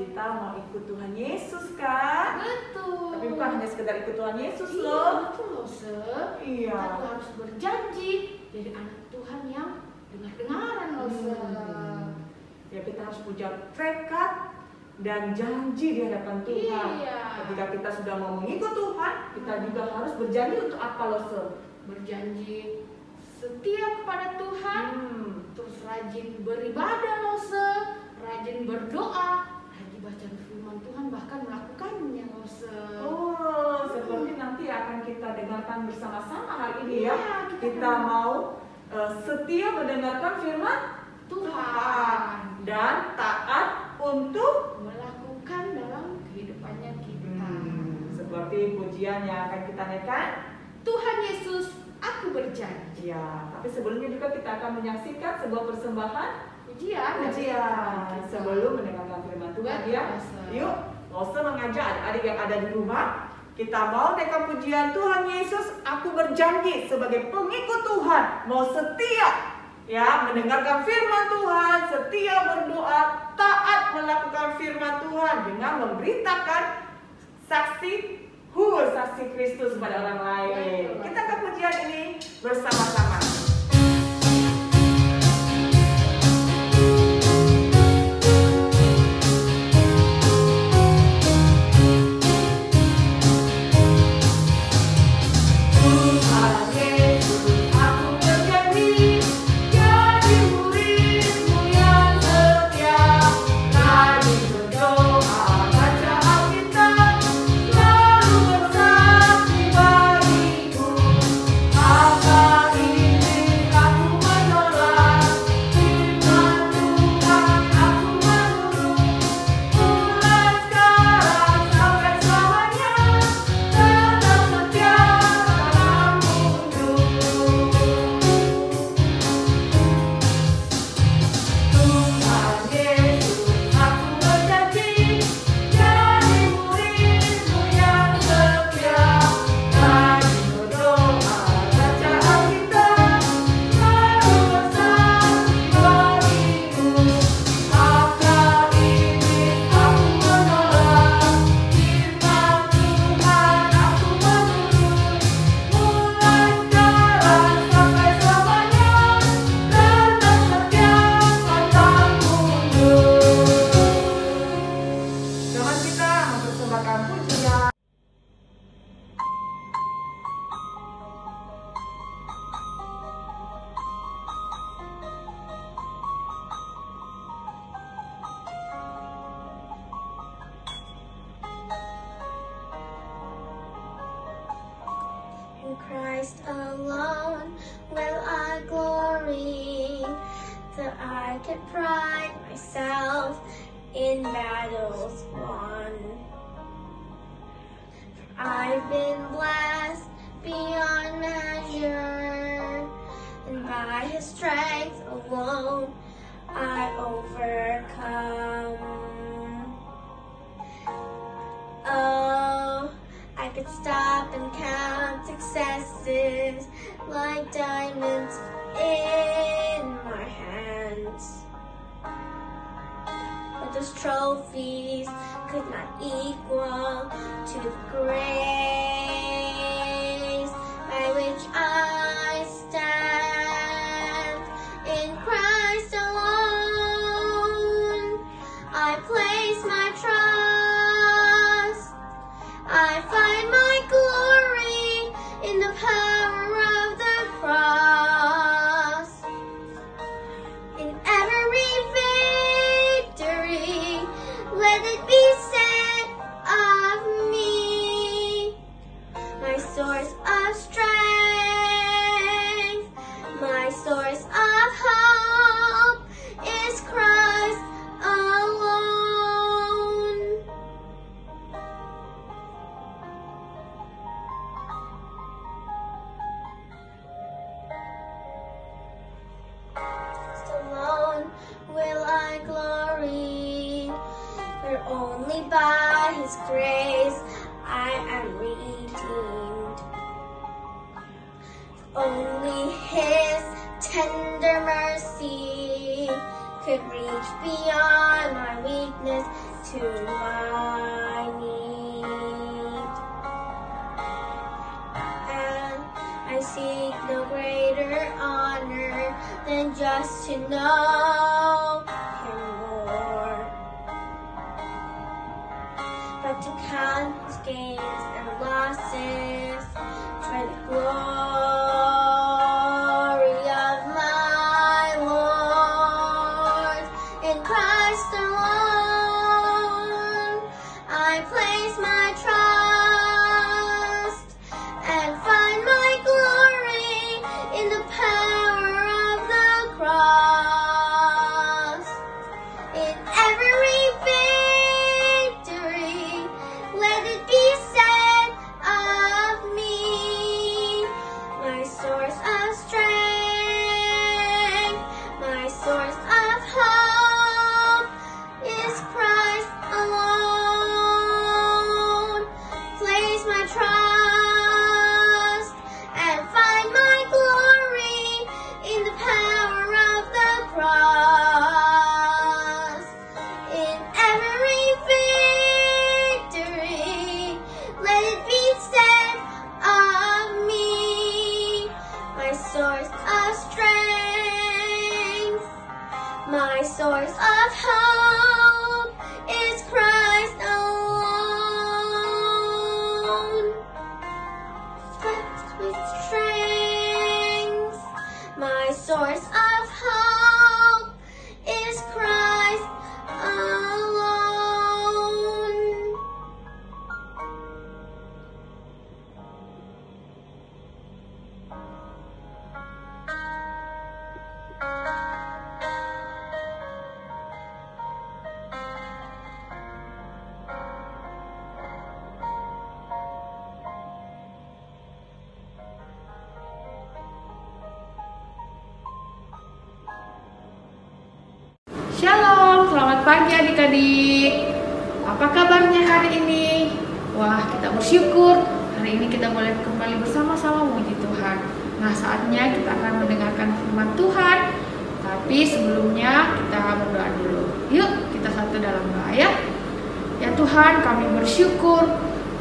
Kita mau ikut Tuhan Yesus kan? Betul. Tapi bukan hanya sekedar ikut Tuhan Yesus Iya, loh. betul loh, Se. Iya. Kita harus berjanji jadi anak Tuhan yang dengar-dengaran loh, Se. Ya, kita harus punya tekad dan janji di hadapan Tuhan. Iya. Ketika kita sudah mau mengikut Tuhan, kita juga harus berjanji untuk apa loh, Se? Berjanji setia kepada Tuhan, terus rajin beribadah loh, Se. Rajin berdoa, rajin baca firman Tuhan, bahkan melakukannya loh, Se. Oh, seperti nanti akan kita dengarkan bersama-sama hari ini ya. Iya, Kita mau setia mendengarkan firman Tuhan dan taat untuk melakukan dalam kehidupannya kita. Seperti pujian yang akan kita naikkan. Tuhan Yesus, aku berjanji. Ya, tapi sebelumnya juga kita akan menyaksikan sebuah persembahan Pujian. sebelum mendengarkan firman Tuhan ya. Yuk, Lose mengajak adik-adik yang ada di rumah. Kita mau naikkan pujian Tuhan Yesus, aku berjanji sebagai pengikut Tuhan mau setia ya mendengarkan firman Tuhan, setia berdoa, taat melakukan firman Tuhan dengan memberitakan saksi Kristus kepada orang lain. Kita akan pujian ini bersama-sama. In Christ alone will I glory, that I can pride myself in battles won. For I've been blessed beyond measure, and by His strength alone I overcome. Oh, I could stop and count successes like diamonds in my hands, but those trophies could not equal to the grace by which I stand. In Christ alone I place my trust. I find my glory in the power of the cross. In every victory, let it be said of me, my source of strength, my source of hope is Christ alone. Alone will I glory, for only by His grace I redeemed. Only His tender mercy could reach beyond my weakness to my need. And I seek no greater honor than just to know Him more, but to count His gains and losses, try the glory of my Lord. In Christ alone I place my trust and find my glory in the power of the cross. In every victory, let it be said of me, my source of strength, my source of hope is Christ alone. Place my trust and find my glory in the power of the cross. In every victory, let it be said of me, my source of strength, my source of hope is Christ alone. With strength, my source of hope is Christ alone. Shalom, selamat pagi adik-adik. Apa kabarnya hari ini? Wah, kita bersyukur hari ini kita boleh kembali bersama-sama memuji Tuhan. Nah, saatnya kita akan mendengarkan firman Tuhan. Tapi sebelumnya kita berdoa dulu. Yuk, kita satu dalam doa ya. Ya Tuhan, kami bersyukur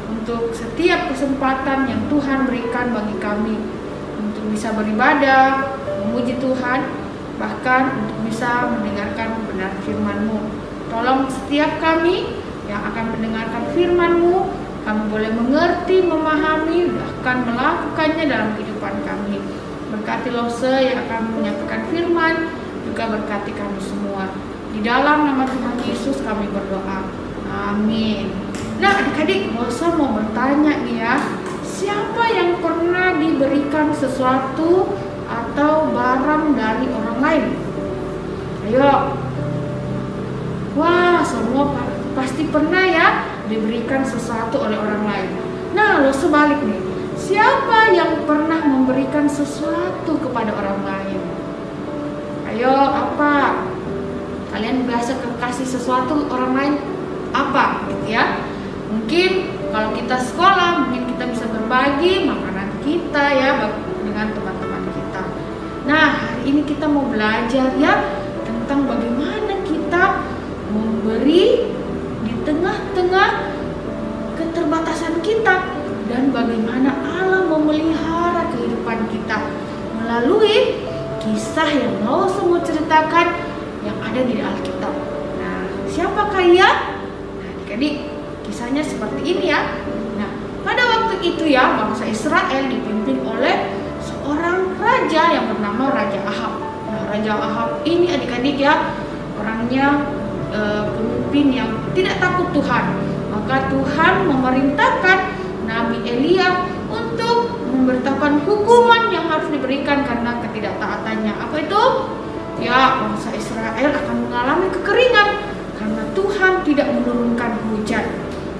untuk setiap kesempatan yang Tuhan berikan bagi kami untuk bisa beribadah, memuji Tuhan, bahkan untuk bisa mendengarkan benar firman-Mu. Tolong setiap kami yang akan mendengarkan firman-Mu, kami boleh mengerti, memahami, bahkan melakukannya dalam kehidupan kami. Berkati Lose yang akan menyampaikan firman, juga berkati kami semua. Di dalam nama Tuhan Yesus kami berdoa. Amin. Nah adik-adik, Lose mau bertanya nih ya, siapa yang pernah diberikan sesuatu atau barang dari orang lain? Ayo. Wah, semua pasti pernah ya diberikan sesuatu oleh orang lain. Nah, lo sebalik nih. Siapa yang pernah memberikan sesuatu kepada orang lain? Ayo, apa? Kalian biasa kasih sesuatu orang lain apa gitu ya? Mungkin kalau kita sekolah, mungkin kita bisa berbagi makanan kita ya dengan teman-teman kita. Nah, hari ini kita mau belajar ya tentang bagaimana kita memberi di tengah-tengah keterbatasan kita dan bagaimana Allah memelihara kehidupan kita melalui kisah yang mau semua ceritakan yang ada di Alkitab. Nah, siapakah ia? Nah, adik-adik, kisahnya seperti ini ya. Nah, pada waktu itu ya bangsa Israel dipimpin oleh seorang raja yang bernama Raja Ahab. Nah, Raja Ahab ini adik-adik ya orangnya pemimpin yang tidak takut Tuhan. Maka Tuhan memerintahkan Nabi Elia untuk memberitahukan hukuman yang harus diberikan karena ketidaktaatannya. Apa itu? Ya, bangsa Israel akan mengalami kekeringan karena Tuhan tidak menurunkan hujan.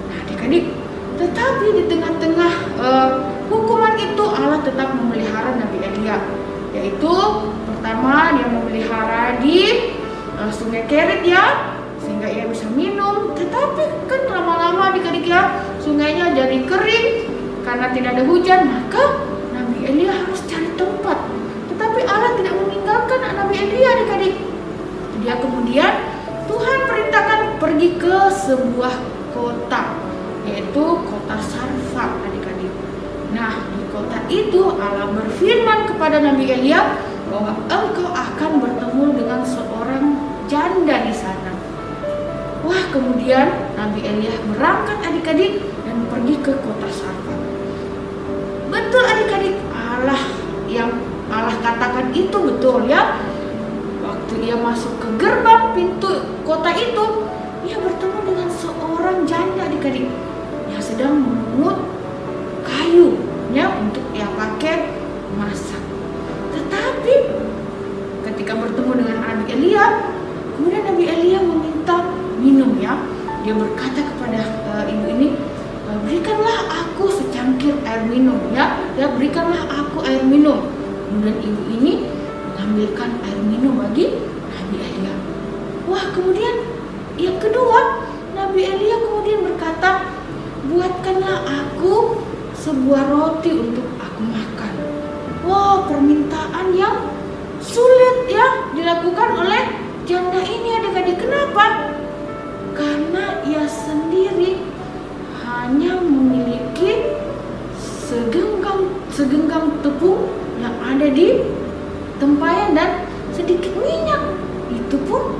Nah, adik-adik, tetapi di tengah-tengah hukuman itu Allah tetap memelihara Nabi Elia. Yaitu pertama dia memelihara di sungai Kerit ya, sehingga ia bisa minum. Tetapi kan lama-lama adik-adik ya sungainya jadi kering karena tidak ada hujan, maka Nabi Elia harus cari tempat. Tetapi Allah tidak meninggalkan Nabi Elia, adik-adik. Dia kemudian Tuhan perintahkan pergi ke sebuah kota, yaitu kota Sarfat, adik-adik. Nah, di kota itu Allah berfirman kepada Nabi Elia bahwa engkau akan bertemu dengan seorang janda di sana. Wah, kemudian Nabi Elia berangkat, adik-adik, dan pergi ke kota Sarfat. Betul, adik-adik, yang Allah katakan itu betul ya. Waktu dia masuk ke gerbang pintu kota itu, dia bertemu dengan seorang janda, adik-adik, yang sedang memungut kayu ya untuk dia pakai masak. Tetapi ketika bertemu dengan Nabi Elia, kemudian Nabi Elia meminta minum ya. Dia berkata kepada ibu ini, berikanlah aku secangkir air minum ya. Berikanlah aku air minum. Kemudian ibu ini mengambilkan air minum bagi Nabi Elia. Wah, kemudian yang kedua, Nabi Elia kemudian berkata, buatkanlah aku sebuah roti untuk aku makan. Wah, permintaan yang sulit ya dilakukan oleh janda ini, adik-adik. Kenapa? Karena ia sendiri hanya memiliki segenggam tepung yang ada di tempayan dan sedikit minyak. Itu pun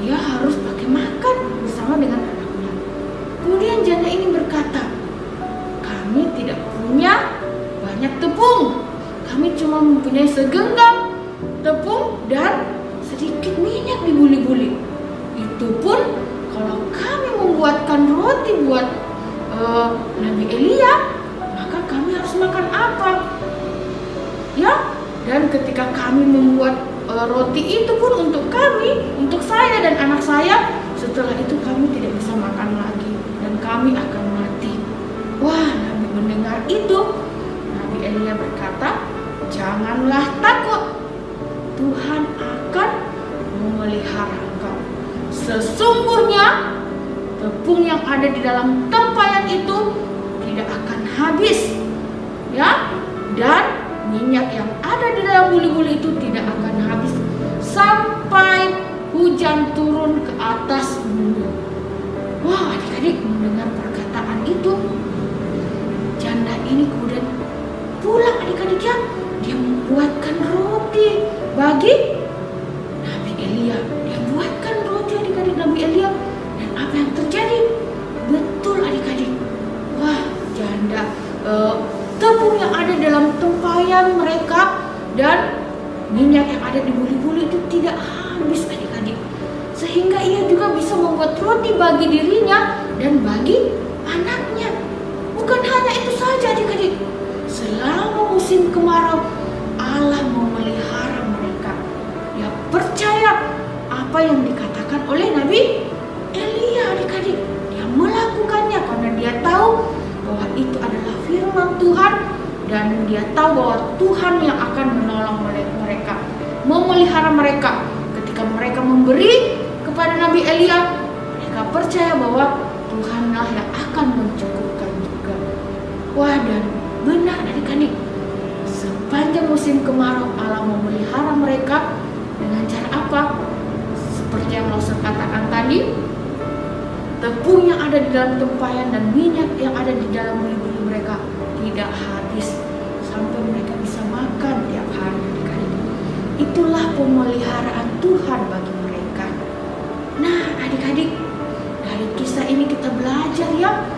ia harus pakai makan bersama dengan anaknya. Kemudian janda ini berkata, kami tidak punya banyak tepung. Kami cuma mempunyai segenggam tepung dan sedikit minyak di buli-buli. Itu pun kalau kami membuatkan roti buat Nabi Elia, maka kami harus makan apa? Ya, dan ketika kami membuat roti itu pun untuk kami, untuk saya dan anak saya, setelah itu kami tidak bisa makan lagi dan kami akan mati. Wah, Nabi mendengar itu, Nabi Elia berkata, janganlah takut, Tuhan akan memelihara engkau. Sesungguhnya tepung yang ada di dalam tempayan itu tidak akan habis, ya, dan minyak yang ada di dalam buli-buli itu tidak akan habis sampai hujan turun ke atas bumi. Wah, adik-adik, mendengar perkataan itu, janda ini kemudian pulang, adik-adik ya. Dia membuatkan roti bagi Nabi Elia. Dia buatkan roti, adik-adik, Nabi Elia. Dan apa yang terjadi? Betul, adik-adik. Wah, janda tepung yang ada dalam tempayan mereka dan minyak yang ada di buli-buli itu tidak habis, adik-adik. Sehingga ia juga bisa membuat roti bagi dirinya dan bagi anaknya. Bukan hanya itu saja, adik-adik. Selama musim kemarau, Allah memelihara mereka. Dia percaya apa yang dikatakan oleh Nabi Elia, adik-adik. Dia melakukannya karena dia tahu bahwa itu adalah firman Tuhan dan dia tahu bahwa Tuhan yang akan menolong mereka, memelihara mereka. Ketika mereka memberi kepada Nabi Elia, mereka percaya bahwa Tuhanlah yang akan mencukupkan juga. Wah, dan benar, adik-adik, sepanjang musim kemarau Allah memelihara mereka dengan cara apa? Seperti yang Lose katakan tadi, tepung yang ada di dalam tempayan dan minyak yang ada di dalam buli-buli mereka tidak habis sampai mereka bisa makan tiap hari, adik-adik. Itulah pemeliharaan Tuhan bagi mereka. Nah, adik-adik, dari kisah ini kita belajar ya,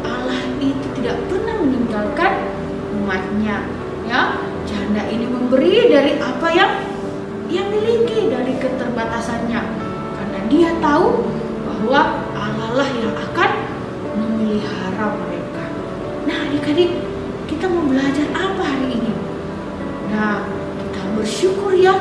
Allah itu tidak pernah meninggalkan umatnya. Ya, janda ini memberi dari apa yang miliki, dari keterbatasannya, karena dia tahu bahwa Allah lah yang akan memelihara mereka. Nah, adik-adik, kita mau belajar apa hari ini? Nah, kita bersyukur ya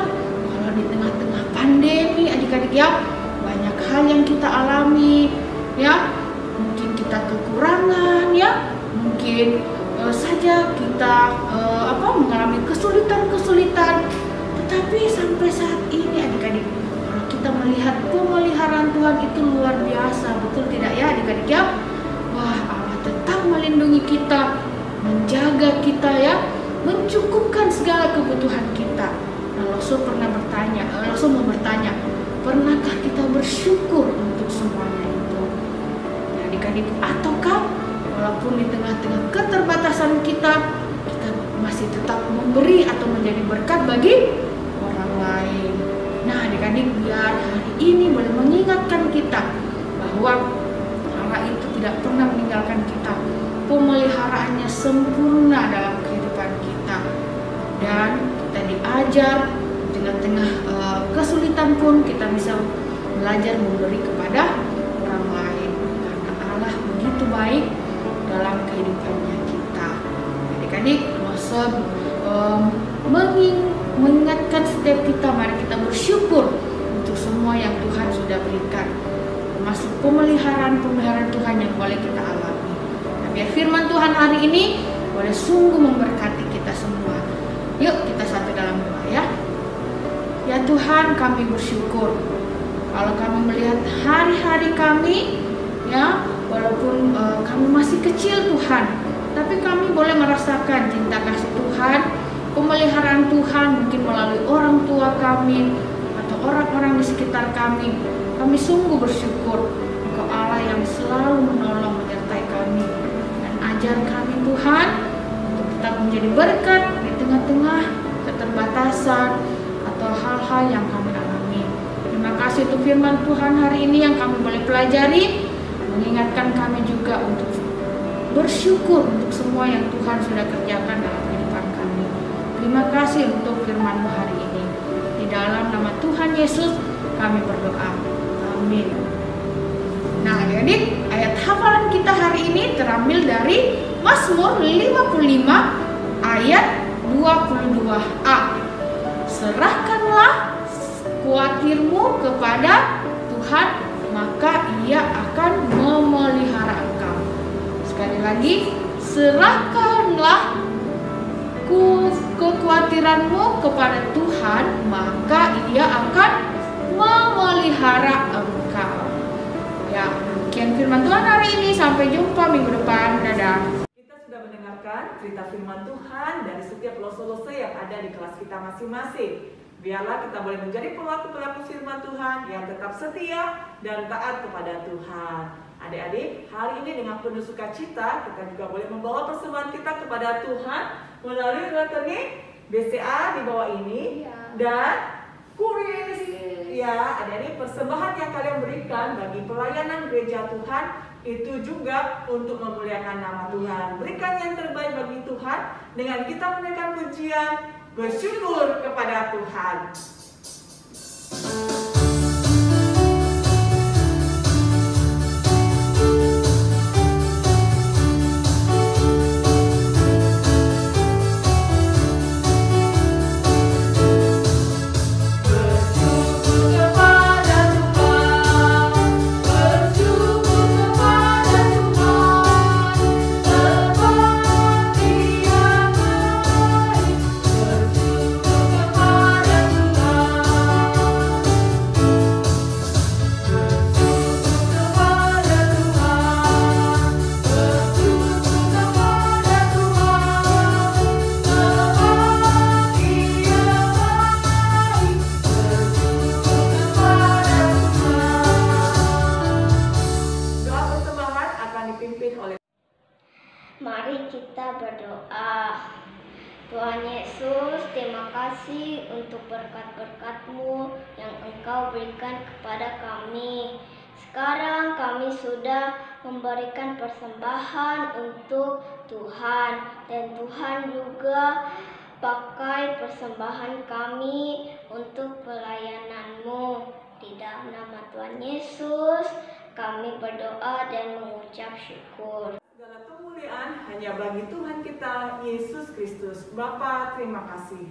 kalau di tengah-tengah pandemi, adik-adik ya, banyak hal yang kita alami ya. Mungkin kita kekurangan ya, mungkin saja kita mengalami kesulitan-kesulitan. Tetapi sampai saat ini, adik-adik, kalau kita melihat pemeliharaan Tuhan itu luar biasa, betul tidak ya, adik-adik ya? Wah, Allah tetap melindungi kita, menjaga kita ya, mencukupkan segala kebutuhan kita. Nah, Loso mau bertanya, pernahkah kita bersyukur untuk semuanya itu? Nah, adik-adik, ataukah walaupun di tengah-tengah keterbatasan kita masih tetap memberi atau menjadi berkat bagi orang lain? Nah, adik-adik, biar hari ini boleh mengingatkan kita bahwa Allah itu tidak pernah meninggalkan kita. Pemeliharaannya sempurna dalam kehidupan kita, dan kita diajar di tengah-tengah kesulitan pun kita bisa belajar memberi kepada orang lain, karena Allah begitu baik dalam kehidupannya kita. Adik-adik, mengingatkan setiap kita, mari kita bersyukur untuk semua yang Tuhan sudah berikan, termasuk pemeliharaan Tuhan yang boleh kita alami. Nah, biar firman Tuhan hari ini boleh sungguh memberkati kita semua. Yuk kita satu dalam doa ya. Ya Tuhan, kami bersyukur kalau kami melihat hari-hari kami ya, walaupun kami masih kecil Tuhan, tapi kami boleh merasakan cinta kasih Tuhan, pemeliharaan Tuhan mungkin melalui orang tua kami atau orang-orang di sekitar kami. Kami sungguh bersyukur Engkau Allah yang selalu menolong menyertai kami, dan ajar kami Tuhan untuk tetap menjadi berkat di tengah-tengah keterbatasan atau hal-hal yang kami alami. Terima kasih untuk firman Tuhan hari ini yang kami boleh pelajari, mengingatkan kami juga untuk bersyukur untuk semua yang Tuhan sudah kerjakan dalam kehidupan kami. Terima kasih untuk firman-Mu hari ini. Di dalam nama Tuhan Yesus kami berdoa. Amin. Nah, adik-adik, ayat hafalan kita hari ini terambil dari Mazmur 55 ayat 22a. Serahkanlah khawatirmu kepada Tuhan, maka Ia akan memelihara engkau. Sekali lagi, serahkanlah kekhawatiranmu kepada Tuhan, maka Ia akan memelihara engkau. Ya, demikian firman Tuhan hari ini. Sampai jumpa minggu depan. Dadah. Kita sudah mendengarkan cerita firman Tuhan dari setiap lose-lose yang ada di kelas kita masing-masing. Biarlah kita boleh menjadi pelaku-pelaku firman Tuhan yang tetap setia dan taat kepada Tuhan. Adik-adik, hari ini dengan penuh sukacita kita juga boleh membawa persembahan kita kepada Tuhan melalui rekening BCA di bawah ini dan kuris. Ya, adik-adik, persembahan yang kalian berikan bagi pelayanan gereja Tuhan itu juga untuk memuliakan nama Tuhan. Berikan yang terbaik bagi Tuhan dengan kita menaikkan pujian bersyukur kepada Tuhan. Mari kita berdoa. Tuhan Yesus, terima kasih untuk berkat-berkat-Mu yang Engkau berikan kepada kami. Sekarang kami sudah memberikan persembahan untuk Tuhan, dan Tuhan juga pakai persembahan kami untuk pelayanan-Mu. Di dalam nama Tuhan Yesus, kami berdoa dan mengucap syukur. Segala kemuliaan hanya bagi Tuhan kita, Yesus Kristus. Bapa, terima kasih.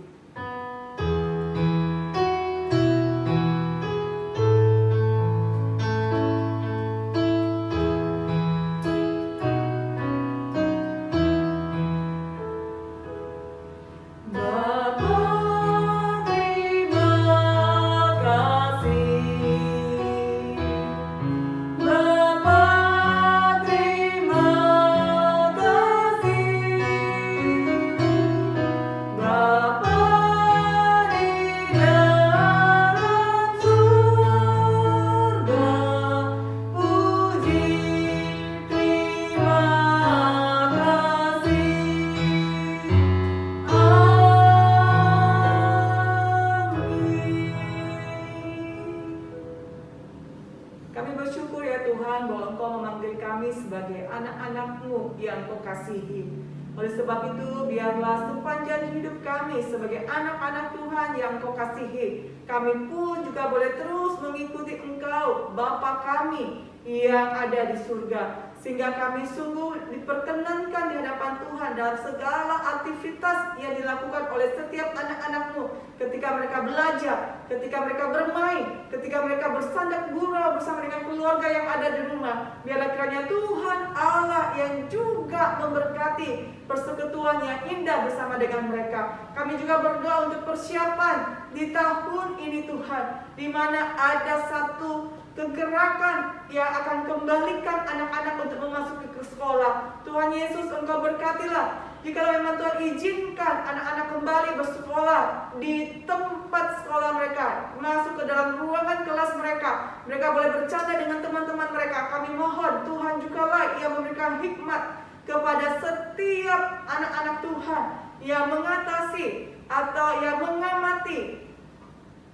umatmu yang kau kasihi. Oleh sebab itu, biarlah sepanjang hidup kami sebagai anak-anak Tuhan yang kau kasihi, kami pun juga boleh terus mengikuti Engkau, Bapa kami yang ada di surga, sehingga kami sungguh diperkenankan di hadapan Tuhan dalam segala aktivitas yang dilakukan oleh setiap anak-anak-Mu, ketika mereka belajar, ketika mereka bermain, ketika mereka bersandar gurau bersama dengan keluarga yang ada di rumah. Biarlah kiranya Tuhan Allah yang juga memberkati persekutuan yang indah bersama dengan mereka. Kami juga berdoa untuk persiapan di tahun ini Tuhan, di mana ada satu kegerakan yang akan kembalikan anak-anak untuk memasuki ke sekolah. Tuhan Yesus, Engkau berkatilah. Jika memang Tuhan izinkan anak-anak kembali bersekolah di tempat sekolah mereka, masuk ke dalam ruangan kelas mereka, mereka boleh bercanda dengan teman-teman mereka. Kami mohon Tuhan jugalah yang memberikan hikmat kepada setiap anak-anak Tuhan yang mengatasi atau yang mengamati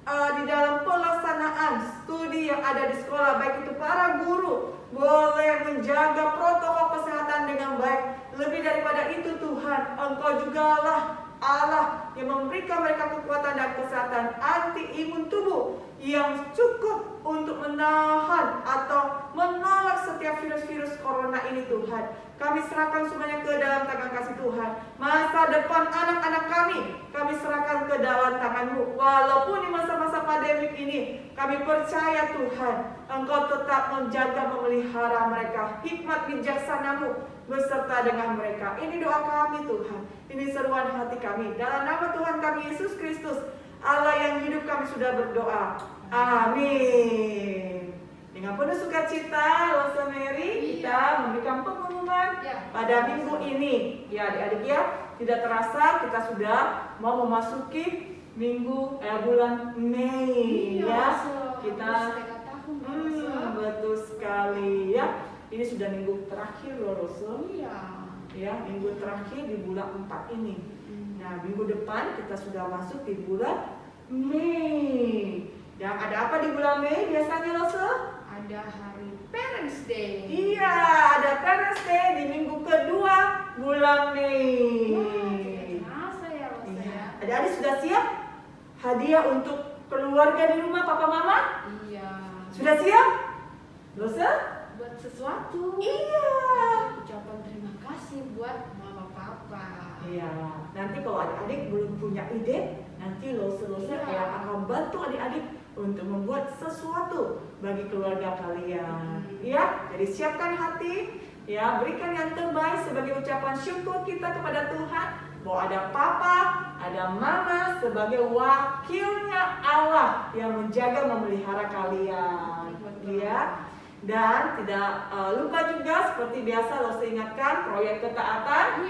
di dalam pelaksanaan studi yang ada di sekolah, baik itu para guru boleh menjaga protokol kesehatan dengan baik. Lebih daripada itu Tuhan, Engkau jugalah Allah yang memberikan mereka kekuatan dan kesehatan anti imun tubuh yang cukup untuk menahan atau menolak setiap virus-virus corona ini Tuhan. Kami serahkan semuanya ke dalam tangan kasih Tuhan. Masa depan anak-anak kami serahkan ke dalam tangan-Mu. Walaupun di masa-masa pandemik ini, kami percaya Tuhan, Engkau tetap menjaga memelihara mereka. Hikmat bijaksana-Mu beserta dengan mereka. Ini doa kami Tuhan, ini seruan hati kami. Dalam nama Tuhan kami Yesus Kristus, Allah yang hidup, kami sudah berdoa. Amin. Dengan penuh sukacita, Losa Mary, kita memberikan pengumuman pada minggu ini. Ya adik-adik ya, tidak terasa kita sudah mau memasuki bulan Mei ya. Kita betul sekali ya. Ini sudah minggu terakhir loh Rosul. Ya, minggu terakhir di bulan 4 ini. Nah, minggu depan kita sudah masuk di bulan Mei. Dan ada apa di bulan Mei biasanya Rosul? Ada hari Parents Day. Iya, ada Parents Day di minggu kedua bulan Mei. Terasa ya Rosul ya. Adik-adik sudah siap? Hadiah untuk keluarga di rumah papa mama? Iya. Sudah siap? Rosul? Buat sesuatu. Iya. Ucapan terima kasih buat mama papa. Iya. Nanti kalau adik-adik belum punya ide, nanti Losa yang akan bantu adik-adik untuk membuat sesuatu bagi keluarga kalian. Ya, jadi siapkan hati, ya, berikan yang terbaik sebagai ucapan syukur kita kepada Tuhan. Bahwa ada papa, ada mama sebagai wakilnya Allah yang menjaga memelihara kalian. Ya. Dan tidak lupa juga seperti biasa Losa ingatkan proyek ketaatan,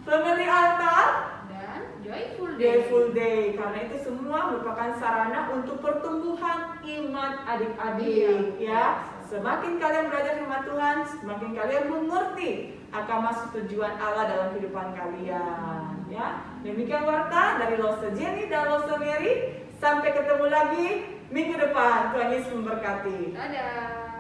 family altar, dan joyful day. Karena itu semua merupakan sarana untuk pertumbuhan iman adik-adik ya. Semakin kalian belajar firman Tuhan, semakin kalian mengerti akan maksud tujuan Allah dalam kehidupan kalian ya. Demikian warta dari Losa Jenny dan Losa Mary. Sampai ketemu lagi minggu depan. Tuhan Yesus memberkati. Dadah.